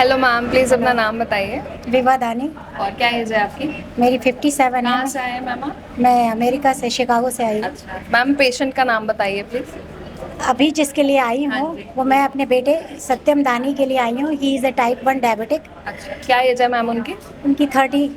Hello ma'am, please अपना नाम बताइए। विभा दानी। और क्या एज है आपकी? मेरी 57 है। कहाँ से आए हैं मैम आप? मैं अमेरिका से शिकागो से आई हूँ। अच्छा मैम, पेशेंट का नाम बताइए प्लीज़। अभी जिसके लिए आई हाँ हूँ जी। वो मैं अपने बेटे सत्यम दानी के लिए आई हूँ। He is a type 1 diabetic. अच्छा, क्या एज है मैम उनकी? उनकी 30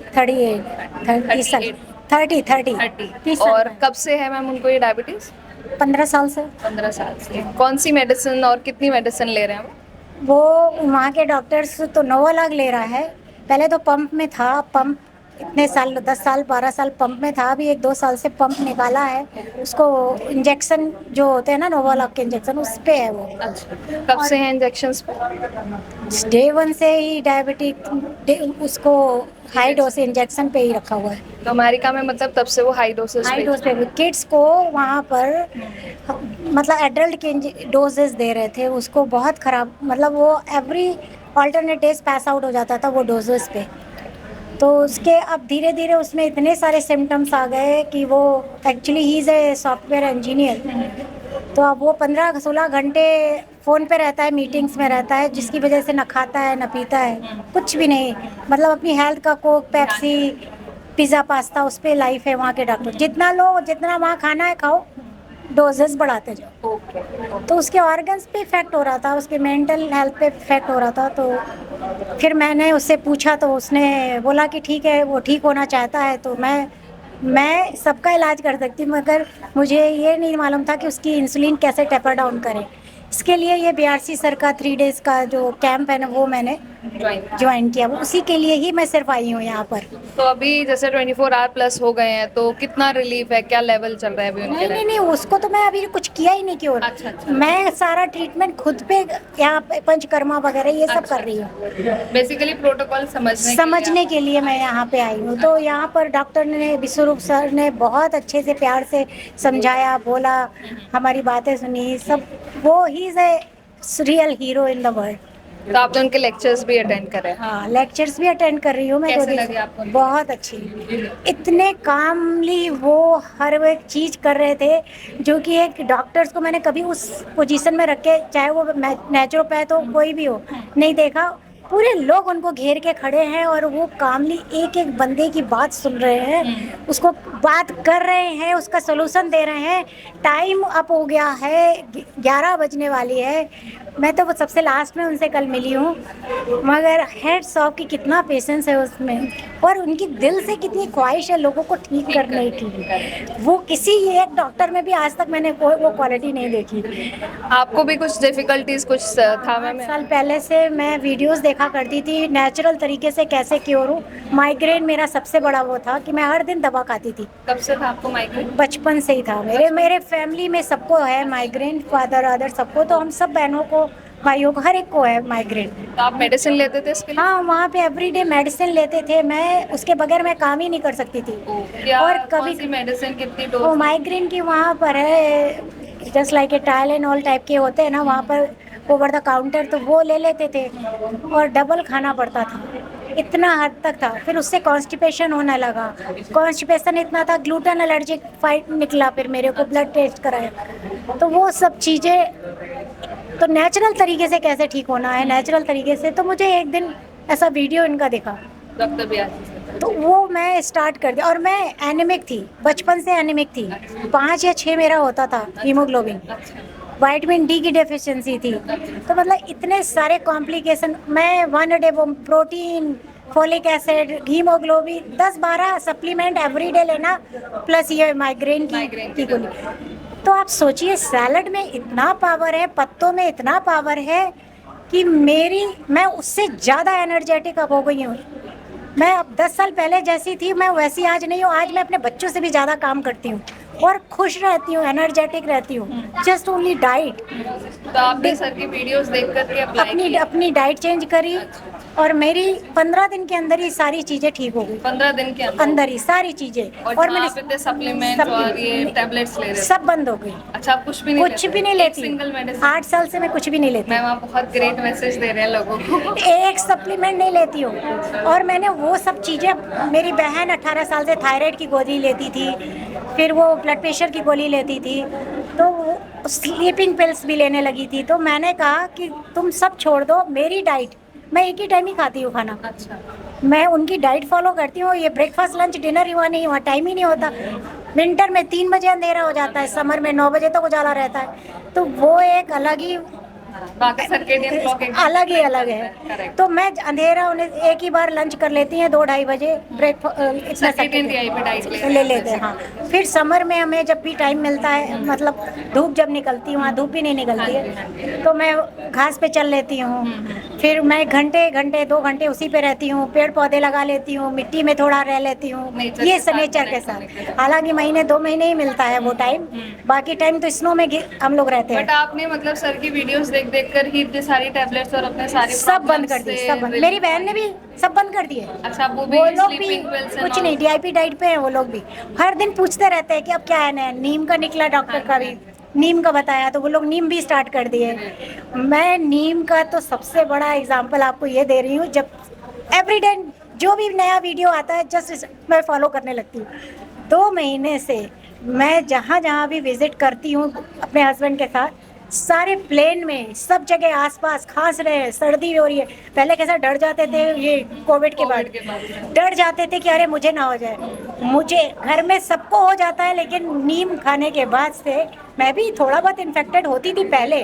साल। 38। 30 30। 30 साल और का है। कब से है मैम उनको ये डायबिटीज़? 15 साल से। 15 साल से। कौन सी मेडिसिन और कितनी मेडिसिन ले रहे हैं वो? वो वहाँ के डॉक्टर्स तो नोवालॉग ले रहा है। पहले तो पंप में था। पंप इतने साल 10 साल 12 साल पंप में था। अभी 1-2 साल से पंप निकाला है। उसको इंजेक्शन जो होते हैं ना नोवालॉग के इंजेक्शन उस पे है वो। अच्छा, कब और से हैं इंजेक्शंस पे? डे 1 से ही डायबिटिक उसको हाई डोज इंजेक्शन पे ही रखा हुआ है। तो अमेरिका में मतलब तब से वो हाई डोसेस हाई पे? डोज पे भी किड्स को वहाँ पर मतलब एडल्ट के डोजेस दे रहे थे उसको। बहुत खराब, मतलब वो every alternate days pass out हो जाता था वो डोजेस पे। तो उसके अब धीरे धीरे उसमें इतने सारे सिम्टम्स आ गए कि वो actually he is a software engineer. तो अब वो 15-16 घंटे फ़ोन पे रहता है, मीटिंग्स में रहता है, जिसकी वजह से ना खाता है ना पीता है, कुछ भी नहीं। मतलब अपनी हेल्थ का कोक पेप्सी पिज़्ज़ा पास्ता उस पे लाइफ है वहाँ के डॉक्टर। जितना लो जितना वहाँ खाना है खाओ, डोजेस बढ़ाते जाओ। ओके। तो उसके ऑर्गन्स पे इफ़ेक्ट हो रहा था, उसके मेंटल हेल्थ पे इफ़ेक्ट हो रहा था। तो फिर मैंने उससे पूछा तो उसने बोला कि ठीक है, वो ठीक होना चाहता है तो मैं सबका इलाज कर सकती हूँ, मगर मुझे ये नहीं मालूम था कि उसकी इंसुलिन कैसे टेपर डाउन करें। इसके लिए ये बीआरसी सर का 3 डेज़ का जो कैंप है ना वो मैंने ज्वाइन। ज्वाइन किया। वो उसी के लिए ही मैं सिर्फ आई हूँ यहाँ पर। तो अभी जैसे 24 आवर प्लस हो गए हैं तो कितना रिलीफ है, क्या लेवल चल रहा है अभी उनके नहीं नहीं रहने नहीं, उसको तो मैं अभी कुछ किया ही नहीं क्यों। का? अच्छा अच्छा। मैं सारा ट्रीटमेंट खुद पे यहाँ पे पंचकर्मा वगैरह ये सब अच्छा कर रही हूँ। अच्छा, बेसिकली प्रोटोकॉल समझने के लिए समझने आप। के लिए मैं यहाँ पे आई हूँ। तो यहाँ पर डॉक्टर ने विश्वरूप सर ने बहुत अच्छे से प्यार से समझाया, बोला, हमारी बातें सुनी सब। वो he is a real hero in the world. तो आपने उनके लेक्चर्स भी अटेंड करे? हाँ, लेक्चर्स भी अटेंड कर रही हूँ मैं 2 कैसे दिन लगे से। आपको उनके बहुत अच्छी। इतने कामली वो हर वो एक चीज़ कर रहे थे जो कि एक डॉक्टर्स को मैंने कभी उस पोजीशन में रख के, चाहे वो नेचुरोपैथ हो कोई भी हो, नहीं देखा। पूरे लोग उनको घेर के खड़े हैं और वो कामली एक एक बंदे की बात सुन रहे हैं, उसको बात कर रहे हैं, उसका सोल्यूशन दे रहे हैं। टाइम अप हो गया है, 11 बजने वाली है। मैं तो वो सबसे लास्ट में उनसे कल मिली हूँ, मगर हेड्स ऑफ की कितना पेशेंस है उसमें, और उनकी दिल से कितनी ख्वाहिश है लोगों को ठीक करने की। वो किसी एक डॉक्टर में भी आज तक मैंने कोई वो क्वालिटी नहीं देखी। आपको भी कुछ डिफिकल्टीज कुछ था आठ मैम? साल पहले से मैं वीडियोस देखा करती थी नेचुरल तरीके से कैसे क्योर हूँ। माइग्रेन मेरा सबसे बड़ा वो था कि मैं हर दिन दवा खाती थी। कब से था आपको माइग्रेन? बचपन से ही था। मेरे मेरे फैमिली में सबको है माइग्रेन, फादर आदर सबको। तो हम सब बहनों को भाइयों को हर एक को है माइग्रेन। तो आप मेडिसिन लेते थे इसके लिए? हाँ, वहाँ पे एवरीडे मेडिसिन लेते थे। मैं उसके बगैर मैं काम ही नहीं कर सकती थी। क्या? और कौन कभी सी मेडिसिन, कितनी वो डोज? माइग्रेन की वहाँ पर है, just like a Tylenol type के होते हैं ना वहाँ पर, ओवर द काउंटर, तो वो ले लेते थे और डबल खाना पड़ता था। इतना हद तक था। फिर उससे कॉन्स्टिपेशन होने लगा। कॉन्स्टिपेशन इतना था, ग्लूटेन एलर्जिक फाइट निकला। फिर मेरे को ब्लड टेस्ट कराया तो वो सब चीज़ें। तो नेचुरल तरीके से कैसे ठीक होना है, नेचुरल तरीके से। तो मुझे एक दिन ऐसा वीडियो इनका दिखा डॉक्टर बी आशीष? तो वो मैं स्टार्ट कर दिया। और मैं एनीमिक थी, बचपन से एनीमिक थी। 5 या 6 मेरा होता था हीमोग्लोबिन। अच्छा। विटामिन डी की डेफिशिएंसी थी। तो मतलब इतने सारे कॉम्प्लिकेशन। मैं 1 डे वो protein, folic acid, haemoglobin 10-12 supplement everyday लेना, प्लस ये माइग्रेन माइग्रेन की की गोली। तो आप सोचिए, सैलड में इतना पावर है, पत्तों में इतना पावर है कि मैं उससे ज़्यादा एनर्जेटिक अब हो गई हूँ। मैं अब 10 साल पहले जैसी थी मैं वैसी आज नहीं हूँ। आज मैं अपने बच्चों से भी ज़्यादा काम करती हूँ और खुश रहती हूँ, एनर्जेटिक रहती हूँ। Just only diet. तो आपने सर की वीडियोस देख करके अप्लाई अपनी किया? अपनी डाइट चेंज करी और मेरी 15 दिन के अंदर ही सारी चीज़ें ठीक हो गई। 15 दिन के अंदर? अंदर ही सारी चीज़ें। और आप इतने सप्लीमेंट्स और ये टैबलेट्स ले रहे सब थे? बंद हो गई। अच्छा, आप कुछ भी नहीं कुछ लेते? भी नहीं एक लेती। Single medicine? 8 साल से मैं कुछ भी नहीं लेती। मैम आप बहुत ग्रेट मैसेज दे रहे हैं लोगों को। एक सप्लीमेंट नहीं लेती हूँ। और मैंने वो सब चीज़ें, मेरी बहन 18 साल से थायराइड की गोली लेती थी, फिर वो ब्लड प्रेशर की गोली लेती थी, तो स्लीपिंग पिल्स भी लेने लगी थी। तो मैंने कहा कि तुम सब छोड़ दो, मेरी डाइट मैं एक ही टाइम ही खाती हूँ खाना। अच्छा। मैं उनकी डाइट फॉलो करती हूँ, ये ब्रेकफास्ट लंच डिनर हुआ नहीं हुआ, टाइम ही नहीं होता। विंटर में 3 बजे अंधेरा हो जाता है, समर में 9 बजे तक उजाला रहता है, तो वो एक अलग ही बाकी सर्केडियन क्लॉक एकदम अलग ही different अलग होता है। करेक्ट। तो मैं अंधेरा होने एक ही बार लंच कर लेती हैं 2-2:30 बजे, इतना सर्केडियन DIP डाइट ले लेते हैं। हाँ, फिर समर में हमें जब भी टाइम मिलता है, मतलब धूप जब निकलती है, वहाँ धूप भी नहीं निकलती है, तो मैं घास पे चल लेती हूँ। फिर मैं घंटे घंटे 2 घंटे उसी पे रहती हूँ, पेड़ पौधे लगा लेती हूँ, मिट्टी में थोड़ा रह लेती हूँ, Nature ये के साथ नेचर के connect होने के लिए। साथ। हालांकि महीने 2 महीने ही मिलता है वो टाइम, बाकी टाइम तो स्नो में हम लोग रहते बट हैं। आपने मतलब सर की वीडियोस देख देख कर ही इतनी सारी टैबलेट्स और अपने सारे सब बंद प्रॉब्लम्स कर दी, से सब बंद। relief मेरी बहन ने पाई। भी सब बंद कर दिए। अच्छा, वो भी वो लोग भी स्लीपिंग पिल्स एंड कुछ ऑल। नहीं, डीआईपी डाइट पे हैं वो लोग भी। हर दिन पूछते रहते हैं कि अब क्या है नया, नीम का निकला डॉक्टर का भी, नीम का बताया, तो वो लोग नीम भी स्टार्ट कर दिए। मैं नीम का तो सबसे बड़ा एग्जाम्पल आपको ये दे रही हूँ, जब एवरीडे जो भी नया वीडियो आता है जस्ट मैं फॉलो करने लगती हूँ। 2 महीने से मैं जहाँ जहाँ भी विजिट करती हूँ अपने हस्बैंड के साथ, सारे प्लेन में सब जगह आसपास खांस रहे हैं, सर्दी हो रही है। पहले कैसा डर जाते थे, ये कोविड के बाद डर जाते थे कि अरे मुझे ना हो जाए, मुझे घर में सबको हो जाता है, लेकिन नीम खाने के बाद से मैं भी थोड़ा बहुत इन्फेक्टेड होती थी पहले।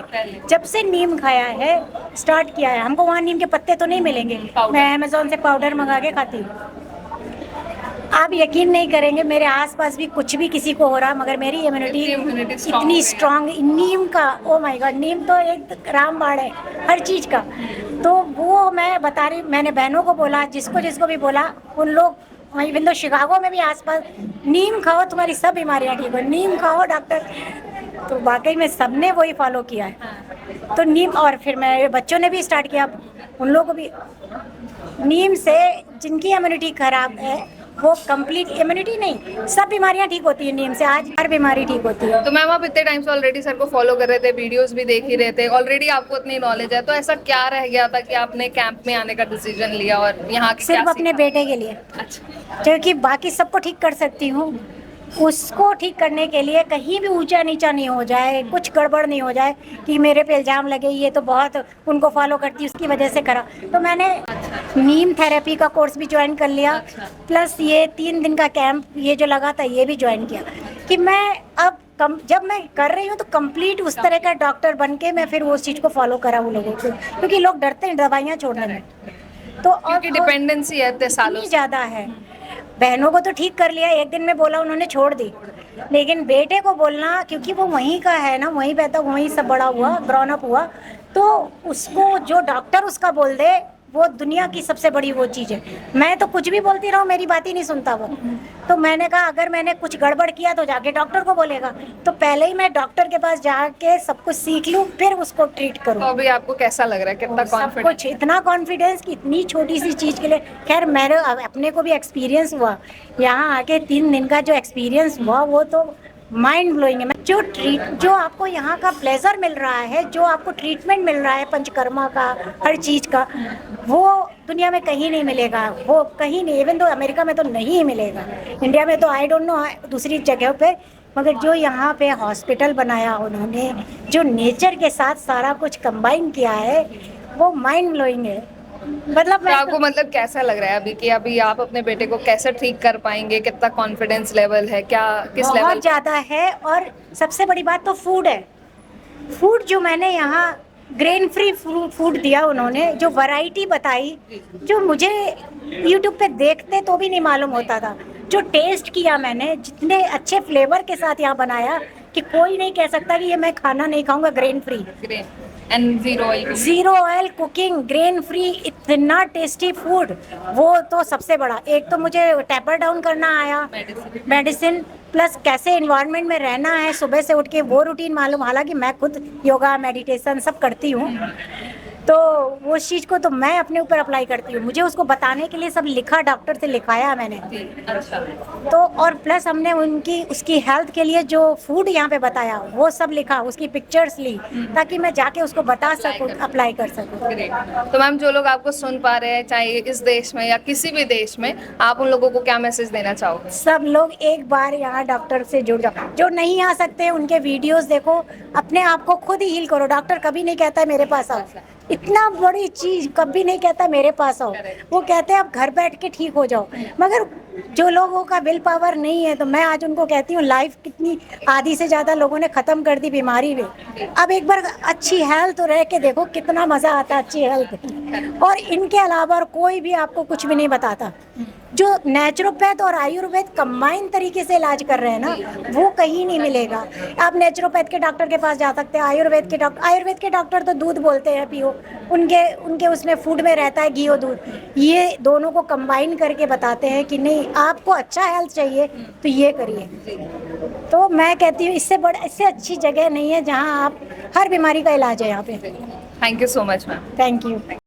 जब से नीम खाया है, स्टार्ट किया है, हमको वहाँ नीम के पत्ते तो नहीं मिलेंगे, मैं अमेजोन से पाउडर मंगा के खाती हूँ। आप यकीन नहीं करेंगे, मेरे आसपास भी कुछ भी किसी को हो रहा, मगर मेरी इम्यूनिटी immunity strong हो इतनी गई है। स्ट्रांग, नीम का, ओ माय गॉड, नीम तो एक रामबाण है हर चीज़ का। तो वो मैं बता रही, मैंने बहनों को बोला, जिसको जिसको भी बोला, उन लोग वहीं बिंदु शिकागो में भी आसपास, नीम खाओ तुम्हारी सब बीमारियाँ ठीक हो, नीम खाओ डॉक्टर। तो वाकई में सबने वही फॉलो किया है। तो नीम, और फिर मेरे बच्चों ने भी स्टार्ट किया, उन लोगों को भी नीम से, जिनकी इम्यूनिटी खराब है वो कंप्लीट, इम्यूनिटी नहीं, सब बीमारियां ठीक होती है नीम से, आज हर बीमारी ठीक होती है। तो मैम आप इतने टाइम से ऑलरेडी सर को फॉलो कर रहे थे, वीडियोस भी देख ही रहे थे, ऑलरेडी आपको इतनी नॉलेज है, तो ऐसा क्या रह गया था कि आपने कैंप में आने का डिसीजन लिया और यहाँ के सिर्फ क्या अपने सीखा? बेटे के लिए, अच्छा। क्योंकि बाकी सबको ठीक कर सकती हूँ, उसको ठीक करने के लिए कहीं भी ऊंचा नीचा नहीं हो जाए, कुछ गड़बड़ नहीं हो जाए कि मेरे पे इल्ज़ाम लगे ये तो बहुत उनको फॉलो करती उसकी वजह से करा। तो मैंने नीम थेरेपी का कोर्स भी ज्वाइन कर लिया, प्लस ये 3 दिन का कैंप ये जो लगा था ये भी ज्वाइन किया, कि मैं अब जब मैं कर रही हूँ तो कंप्लीट उस तरह का डॉक्टर बन के मैं फिर वो चीज़ को फॉलो करा उन लोगों को, क्योंकि लोग डरते हैं दवाइयाँ छोड़ने में। तो क्योंकि डिपेंडेंसी है इतने सालों इतनी से। ज़्यादा है। बहनों को तो ठीक कर लिया, एक दिन में बोला उन्होंने छोड़ दी, लेकिन बेटे को बोलना, क्योंकि वो वहीं का है ना, वहीं पैदा वहीं सब बड़ा हुआ, ग्रोन अप हुआ, तो उसको जो डॉक्टर उसका बोल दे वो दुनिया की सबसे बड़ी वो चीज़ है। मैं तो कुछ भी बोलती रहूँ, मेरी बात ही नहीं सुनता वो। तो मैंने कहा अगर मैंने कुछ गड़बड़ किया तो जाके डॉक्टर को बोलेगा, तो पहले ही मैं डॉक्टर के पास जाके सब कुछ सीख लूँ, फिर उसको ट्रीट तो करूँ। अभी आपको कैसा लग रहा है, कितना सब कॉन्फिडेंस? कुछ इतना कॉन्फिडेंस कि इतनी छोटी सी चीज़ के लिए, खैर मेरे अपने को भी एक्सपीरियंस हुआ, यहाँ आके 3 दिन का जो एक्सपीरियंस हुआ वो तो माइंड ब्लोइंग है। जो आपको यहाँ का प्लेजर मिल रहा है, जो आपको ट्रीटमेंट मिल रहा है पंचकर्मा का, हर चीज़ का, वो दुनिया में कहीं नहीं मिलेगा, वो कहीं नहीं, इवन तो अमेरिका में तो नहीं मिलेगा, इंडिया में तो आई डोंट नो दूसरी जगह पे, मगर जो यहाँ पे हॉस्पिटल बनाया उन्होंने, जो नेचर के साथ सारा कुछ कंबाइन किया है, वो माइंड ब्लोइंग है। मतलब तो मैं आपको मतलब कैसा लग रहा है अभी कि अभी आप अपने बेटे को कैसे ठीक कर पाएंगे, कितना कॉन्फिडेंस लेवल है, क्या किस लेवल? बहुत ज़्यादा है। और सबसे बड़ी बात तो फूड है। फूड जो मैंने यहाँ ग्रेन फ्री फूड दिया उन्होंने, जो वैरायटी बताई, जो मुझे यूट्यूब पे देखते तो भी नहीं मालूम होता था, जो टेस्ट किया मैंने, जितने अच्छे फ्लेवर के साथ यहाँ बनाया कि कोई नहीं कह सकता कि ये मैं खाना नहीं खाऊंगा। Grain free, grain and zero oil cooking, grain free, इतना टेस्टी फूड, वो तो सबसे बड़ा। एक तो मुझे टेपर डाउन करना आया, मेडिसिन, प्लस कैसे इन्वायरमेंट में रहना है, सुबह से उठ के वो रूटीन मालूम, हालांकि मैं खुद योगा मेडिटेशन सब करती हूँ, तो वो चीज़ को तो मैं अपने ऊपर अप्लाई करती हूँ। मुझे उसको बताने के लिए सब लिखा, डॉक्टर से लिखाया मैंने। अच्छा। तो और प्लस हमने उसकी हेल्थ के लिए जो फूड यहाँ पे बताया वो सब लिखा, उसकी पिक्चर्स ली, ताकि मैं जाके उसको बता सकूँ, अप्लाई कर सकूँ। ग्रेट। तो मैम जो लोग आपको सुन पा रहे हैं, चाहे इस देश में या किसी भी देश में, आप उन लोगों को क्या मैसेज देना चाहोगे? सब लोग एक बार यहाँ डॉक्टर से जुड़ जाओ, जो नहीं आ सकते उनके वीडियोस देखो, अपने आप को खुद ही हील करो। डॉक्टर कभी नहीं कहता है मेरे पास आओ, इतना बड़ी चीज कभी नहीं कहता मेरे पास आओ, वो कहते हैं आप घर बैठ के ठीक हो जाओ। मगर जो लोगों का विल पावर नहीं है, तो मैं आज उनको कहती हूँ लाइफ कितनी आधी से ज़्यादा लोगों ने ख़त्म कर दी बीमारी में। अब एक बार अच्छी हेल्थ तो रह के देखो कितना मज़ा आता है अच्छी हेल्थ। और इनके अलावा और कोई भी आपको कुछ भी नहीं बताता। जो नेचुरोपैथ और आयुर्वेद कंबाइन तरीके से इलाज कर रहे हैं ना, वो कहीं नहीं मिलेगा। आप नेचुरोपैथ के डॉक्टर के पास जा सकते हैं, आयुर्वेद के डॉक्टर तो दूध बोलते हैं पियो, उनके उसमें फूड में रहता है घी और दूध। ये दोनों को कंबाइन करके बताते हैं कि नहीं आपको अच्छा हेल्थ चाहिए तो ये करिए। तो मैं कहती हूँ इससे अच्छी जगह नहीं है जहाँ आप हर बीमारी का इलाज है यहाँ पे। Thank you so much ma'am. Thank you.